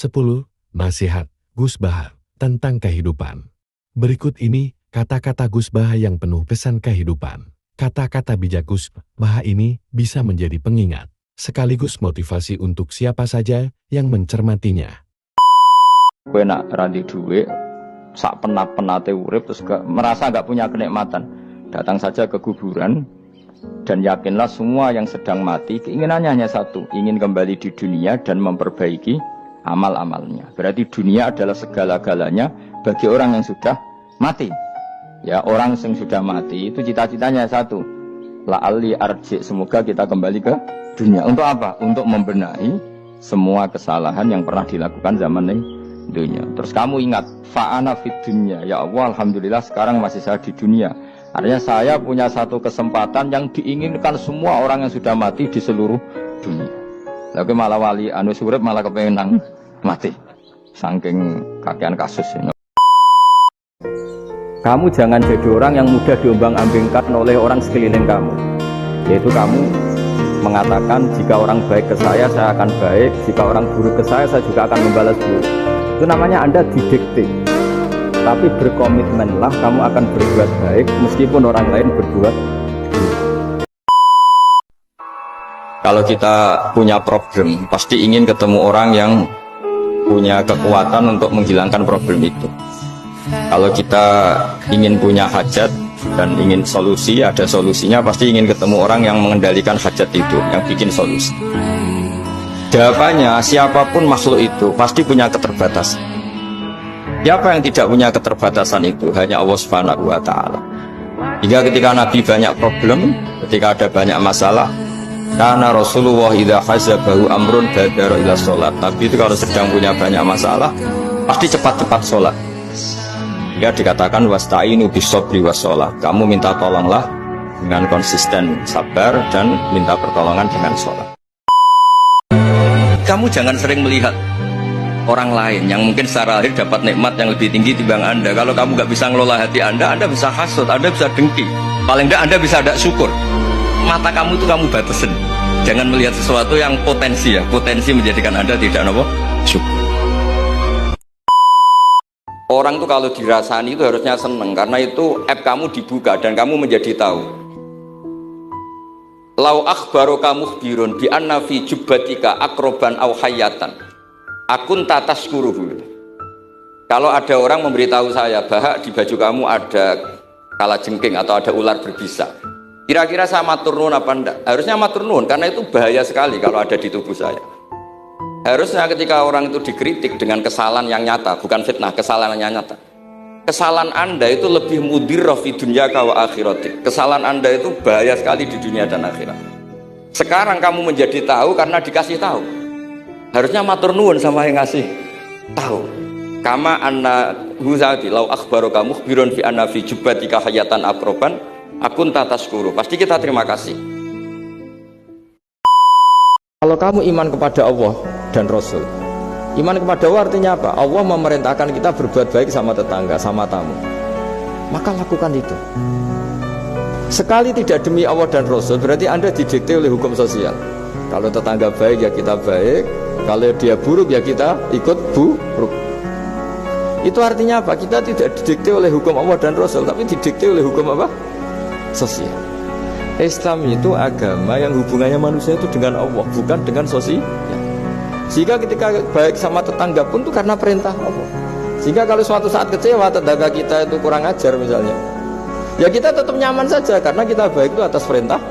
10. Nasihat Gus Bahar tentang kehidupan. Berikut ini kata-kata Gus Bahar yang penuh pesan kehidupan. Kata-kata bijak Gus Bahar ini bisa menjadi pengingat, sekaligus motivasi untuk siapa saja yang mencermatinya. Kowe nak randi duit, sak penat-penate urip terus merasa gak punya kenikmatan. Datang saja ke kuburan dan yakinlah semua yang sedang mati keinginannya hanya satu, ingin kembali di dunia dan memperbaiki amal-amalnya. Berarti dunia adalah segala-galanya bagi orang yang sudah mati. Ya, orang yang sudah mati itu cita-citanya satu, la'alli arji, semoga kita kembali ke dunia. Untuk apa? Untuk membenahi semua kesalahan yang pernah dilakukan zaman ini dunia. Terus kamu ingat, fa'ana fid dunya, ya Allah, alhamdulillah sekarang masih saya di dunia. Artinya saya punya satu kesempatan yang diinginkan semua orang yang sudah mati di seluruh dunia. Lalu malah wali anu surip malah kepengen nang mati, saking kakean kasus ini. Kamu jangan jadi orang yang mudah diombang-ambingkan oleh orang sekeliling kamu. Yaitu kamu mengatakan jika orang baik ke saya akan baik, jika orang buruk ke saya juga akan membalas buruk. Itu namanya Anda didikte. Tapi berkomitmenlah kamu akan berbuat baik meskipun orang lain berbuat buruk. Kalau kita punya problem, pasti ingin ketemu orang yang punya kekuatan untuk menghilangkan problem itu. Kalau kita ingin punya hajat dan ingin solusi, ada solusinya, pasti ingin ketemu orang yang mengendalikan hajat itu, yang bikin solusi. Jawabannya, siapapun makhluk itu pasti punya keterbatasan. Siapa yang tidak punya keterbatasan itu? Hanya Allah Subhanahu wa Ta'ala. Hingga ketika Nabi banyak problem, ketika ada banyak masalah, karena Rasulullah idza hazabahu amrun badara ila sholat. Nabi itu kalau sedang punya banyak masalah pasti cepat-cepat sholat. Ya, dikatakan wasta'inu bisobri washolat. Kamu minta tolonglah dengan konsisten sabar dan minta pertolongan dengan sholat. Kamu jangan sering melihat orang lain yang mungkin secara lahir dapat nikmat yang lebih tinggi timbang Anda. Kalau kamu gak bisa ngelola hati Anda bisa hasud, Anda bisa dengki. Paling tidak Anda bisa ada syukur. Mata kamu itu kamu batasin. Jangan melihat sesuatu yang potensi menjadikan Anda tidak syukur. Orang tuh kalau dirasani itu harusnya seneng, karena itu app kamu dibuka dan kamu menjadi tahu. Lau akhbaru kamu birun bi anna fi jubbatika akroban aw hayatan akun tataskuruhu. Kalau ada orang memberitahu saya bahwa di baju kamu ada kalajengking atau ada ular berbisa, kira-kira saya matur nuwun apa enggak? Harusnya matur nuwun, karena itu bahaya sekali kalau ada di tubuh saya. Harusnya ketika orang itu dikritik dengan kesalahan yang nyata, bukan fitnah, kesalahan yang nyata. Kesalahan Anda itu lebih mudirrah fi dunyaka wa akhiratik. Kesalahan Anda itu bahaya sekali di dunia dan akhirat. Sekarang kamu menjadi tahu karena dikasih tahu. Harusnya matur nuwun sama yang ngasih tahu. Kama anna huzati lau akhbaru kamu biron fi anna fi jubbatika hayatan akroban akun tataskuru. Pasti kita terima kasih. Kalau kamu iman kepada Allah dan Rasul, iman kepada Allah artinya apa? Allah memerintahkan kita berbuat baik sama tetangga, sama tamu, maka lakukan itu. Sekali tidak demi Allah dan Rasul, berarti Anda didikte oleh hukum sosial. Kalau tetangga baik ya kita baik, kalau dia buruk ya kita ikut buruk. Itu artinya apa? Kita tidak didikte oleh hukum Allah dan Rasul, tapi didikte oleh hukum apa? Sosial. Islam itu agama yang hubungannya manusia itu dengan Allah, bukan dengan sosial. Sehingga ketika baik sama tetangga pun itu karena perintah Allah. Sehingga kalau suatu saat kecewa tetangga kita itu kurang ajar misalnya, ya kita tetap nyaman saja karena kita baik itu atas perintah.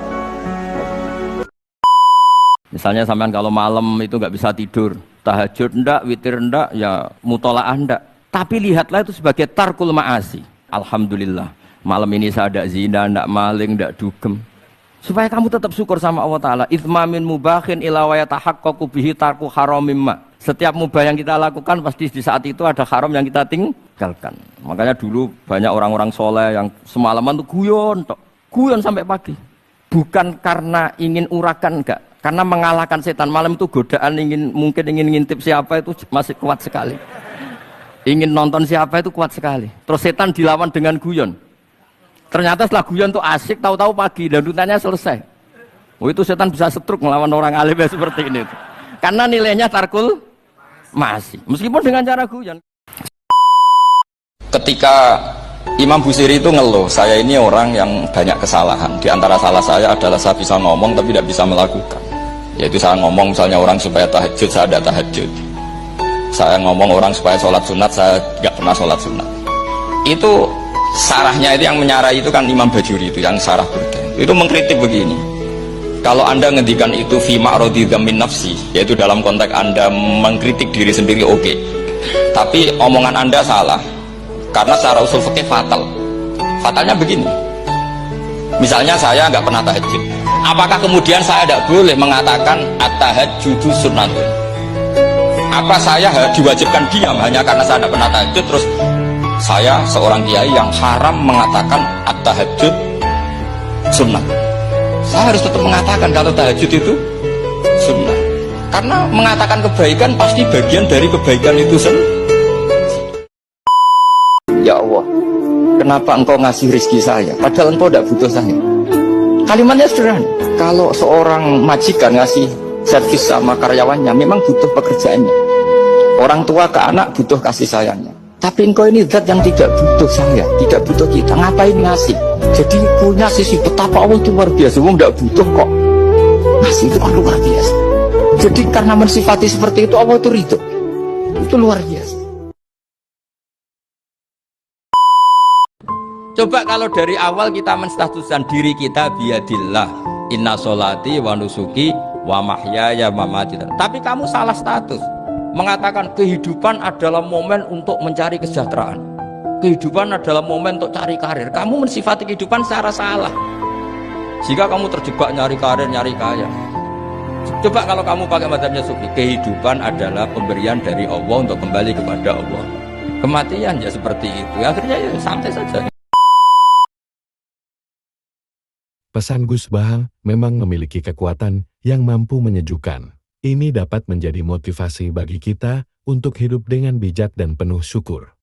Misalnya sampean kalau malam itu nggak bisa tidur, tahajud ndak, witir ndak, ya mutolaah ndak. Tapi lihatlah itu sebagai tarkul ma'asi. Alhamdulillah, malam ini saya ndak zina, ndak maling, ndak dugem. Supaya kamu tetap syukur sama Allah Ta'ala. Ithmamin mubahin ila wa yatahaqqaqu bihi tarku haramim ma. Setiap mubah yang kita lakukan pasti di saat itu ada haram yang kita tinggalkan. Makanya dulu banyak orang-orang soleh yang semalaman tuh guyon sampai pagi. Bukan karena ingin urakan, enggak, karena mengalahkan setan. Malam itu godaan mungkin ingin ngintip siapa itu masih kuat sekali. Ingin nonton siapa itu kuat sekali. Terus setan dilawan dengan guyon. Ternyata setelah guyon tuh asik, tahu-tahu pagi dan dutannya selesai. Oh, itu setan bisa stroke melawan orang alim seperti ini. Karena nilainya tarkul Masih, meskipun dengan cara guyon. Ketika Imam Busiri itu ngeluh, saya ini orang yang banyak kesalahan. Di antara salah saya adalah saya bisa ngomong tapi tidak bisa melakukan. Yaitu saya ngomong misalnya orang supaya tahajud, saya tidak tahajud. Saya ngomong orang supaya sholat sunat, saya tidak pernah sholat sunat. Itu sarahnya itu yang menyarai itu kan Imam Bajuri itu yang sarah Burda. Itu mengkritik begini. Kalau Anda ngendikan itu fi ma'radi dzammin nafsi, yaitu dalam konteks Anda mengkritik diri sendiri oke. Tapi omongan Anda salah. Karena secara usul fikih fatal. Fatalnya begini. Misalnya saya nggak pernah tahajud. Apakah kemudian saya tidak boleh mengatakan at-tahajjudu sunnatun? Apa saya diwajibkan diam hanya karena saya tidak pernah tahajud, terus saya seorang kiai yang haram mengatakan at-tahajjud sunnah? Saya harus tetap mengatakan kalau tahajud itu sunnah. Karena mengatakan kebaikan pasti bagian dari kebaikan itu sendiri. Ya Allah, kenapa engkau ngasih rezeki saya padahal engkau tidak butuh saya? Kalimatnya sederhana. Kalau seorang majikan ngasih servis sama karyawannya, memang butuh pekerjaannya. Orang tua ke anak butuh kasih sayangnya. Tapi engkau ini zat yang tidak butuh saya, tidak butuh kita, ngapain ngasih? Jadi punya sisi betapa Allah itu luar biasa. Wong tidak butuh kok, ngasih itu kan luar biasa. Jadi karena mensifati seperti itu, Allah itu ridho. Itu luar biasa. Coba kalau dari awal kita menstatuskan diri kita biadillah, inna sholati wa nusuki wa mahyaya wa mamati. Tapi kamu salah status, mengatakan kehidupan adalah momen untuk mencari kesejahteraan, kehidupan adalah momen untuk cari karir. Kamu mensifati kehidupan secara salah, jika kamu terjebak nyari karir, nyari kaya. Coba kalau kamu pakai mazhabnya sufi, kehidupan adalah pemberian dari Allah untuk kembali kepada Allah. Kematian ya seperti itu, akhirnya ya santai saja. Pesan Gus Bah memang memiliki kekuatan yang mampu menyejukkan. Ini dapat menjadi motivasi bagi kita untuk hidup dengan bijak dan penuh syukur.